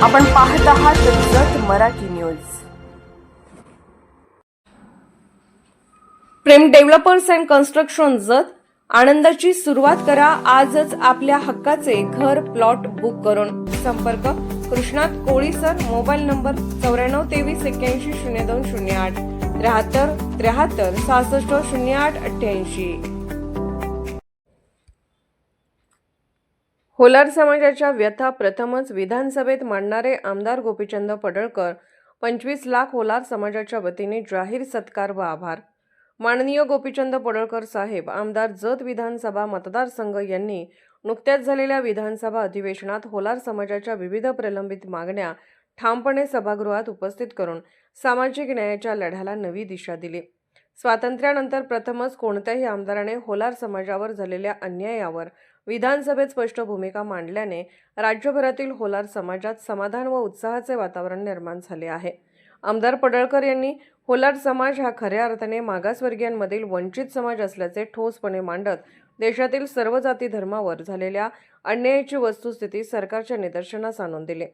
आपण पाहत आहात जत Marathi news. Prem developers and construction जत आनंदाची सुरुवात करा आजच आपल्या हक्काचे घर प्लॉट बुक करून। संपर्क कृष्णात कोळी सर, मोबाईल नंबर 9423810208 73 73 66 08 88। होलार समाजाच्या व्यथा प्रथमच विधानसभेत मांडणारे आमदार गोपीचंद पडळकर। 25 लाख होलार समाजाच्या वतीने जाहीर सत्कार व आभार। माननीय गोपीचंद पडळकर साहेब, आमदार जत विधानसभा मतदारसंघ यांनी नुकत्याच झालेल्या विधानसभा अधिवेशनात होलार समाजाच्या विविध प्रलंबित मागण्या ठामपणे सभागृहात उपस्थित करून सामाजिक न्यायाच्या लढ्याला नवी दिशा दिली। स्वातंत्र्यानंतर प्रथमच कोणत्याही आमदाराने होलार समाजावर झालेल्या अन्यायावर विधानसभेत स्पष्ट भूमिका मांडल्याने राज्यभरातील होलार समाजात समाधान व उत्साहाचे वातावरण निर्माण झाले आहे। आमदार पडळकर यांनी होलार समाज हा खऱ्या अर्थाने मागासवर्गीयांमधील वंचित समाज असल्याचे ठोसपणे मांडत देशातील सर्व जाती धर्मावर झालेल्या अन्यायाची वस्तुस्थिती सरकारच्या निदर्शनास आणून दिली।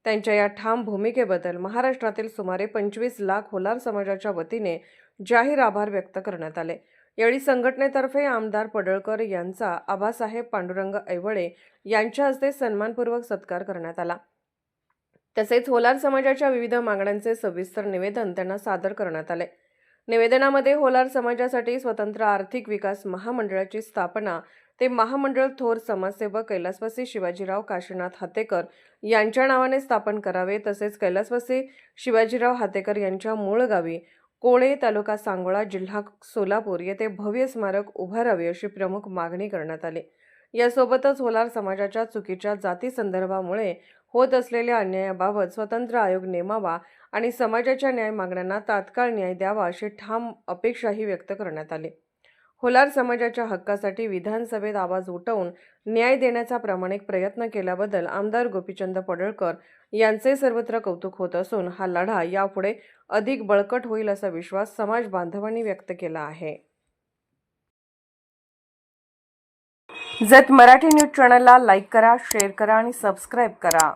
त्यांच्या या ठाम भूमिकेबद्दल महाराष्ट्रातील सुमारे 25 लाख होलार समाजाच्या वतीने जाहीर आभार व्यक्त करण्यात आले। यावेळी संघटनेतर्फे आमदार पडळकर यांचा आबासाहेब पांडुरंग ऐवळे यांच्या हस्ते सन्मानपूर्वक सत्कार करण्यात आला। तसेच होलार समाजाच्या विविध मागण्यांचे सविस्तर निवेदन त्यांना सादर करण्यात आले। निवेदनामध्ये होलार समाजासाठी स्वतंत्र आर्थिक विकास महामंडळाची स्थापना ते महामंडळ थोर समाजसेवक कैलासवासी शिवाजीराव काशीनाथ हातेकर यांच्या नावाने स्थापन करावे, तसेच कैलासवासी शिवाजीराव हातेकर यांच्या मूळ गावी कोळे, तालुका सांगोळा, जिल्हा सोलापूर येथे भव्य स्मारक उभारावे अशी प्रमुख मागणी करण्यात आली। यासोबतच होलार समाजाच्या चुकीच्या जाती संदर्भामुळे होत असलेल्या अन्यायाबाबत स्वतंत्र आयोग नेमावा आणि समाजाच्या न्याय मागण्यांना तात्काळ न्याय द्यावा अशी ठाम अपेक्षाही व्यक्त करण्यात आली। होलार समाजाच्या हक्कासाठी विधानसभेत आवाज उठवून न्याय देण्याचा प्रामाणिक प्रयत्न केल्याबद्दल आमदार गोपीचंद पडळकर यांचे सर्वत्र कौतुक होत असून हा लढा यापुढे अधिक बळकट होईल असा विश्वास समाज बांधवांनी व्यक्त केला आहे। जत मराठी न्यूज चॅनलला लाईक करा, शेअर करा आणि सबस्क्राईब करा।